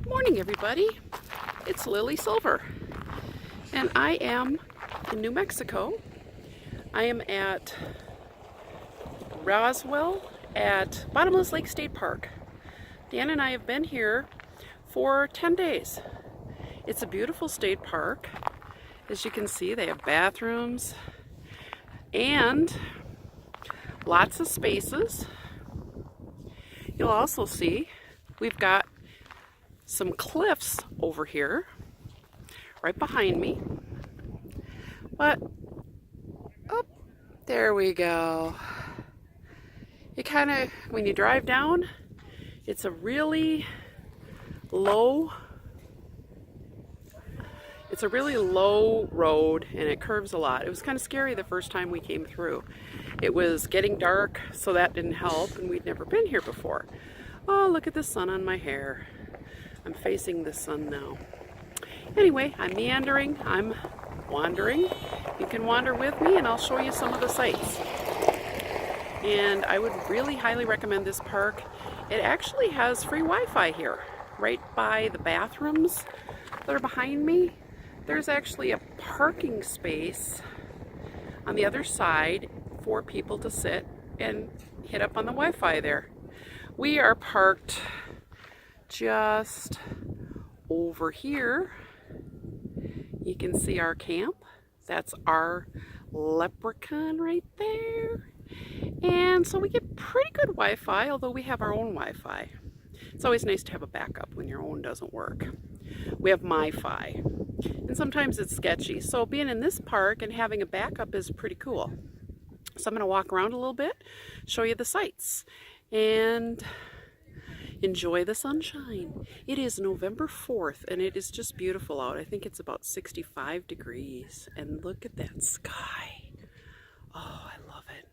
Morning, everybody. It's Lily Silver, and I am in New Mexico. I am at Roswell at Bottomless Lake State Park. Dan and I have been here for 10 days. It's a beautiful state park. As you can see, they have bathrooms and lots of spaces. You'll also see we've got some cliffs over here right behind me, but oh, there we go. It kind of, when you drive down, it's a really low road, and it curves a lot. It was kind of scary the first time we came through. It was getting dark, so that didn't help, and we'd never been here before. Oh, look at the sun on my hair. I'm facing the sun now. Anyway, I'm meandering, I'm wandering. You can wander with me and I'll show you some of the sights. And I would really highly recommend this park. It actually has free Wi-Fi here, right by the bathrooms that are behind me. There's actually a parking space on the other side for people to sit and hit up on the Wi-Fi there. We are parked just over here. You can see our camp. That's our leprechaun right there. And so we get pretty good Wi-Fi, although we have our own Wi-Fi. It's always nice to have a backup when your own doesn't work. We have MiFi, and sometimes it's sketchy. So being in this park and having a backup is pretty cool. So I'm going to walk around a little bit, show you the sights, and enjoy the sunshine. It is November 4th and it is just beautiful out. I think it's about 65 degrees, and look at that sky. Oh, I love it.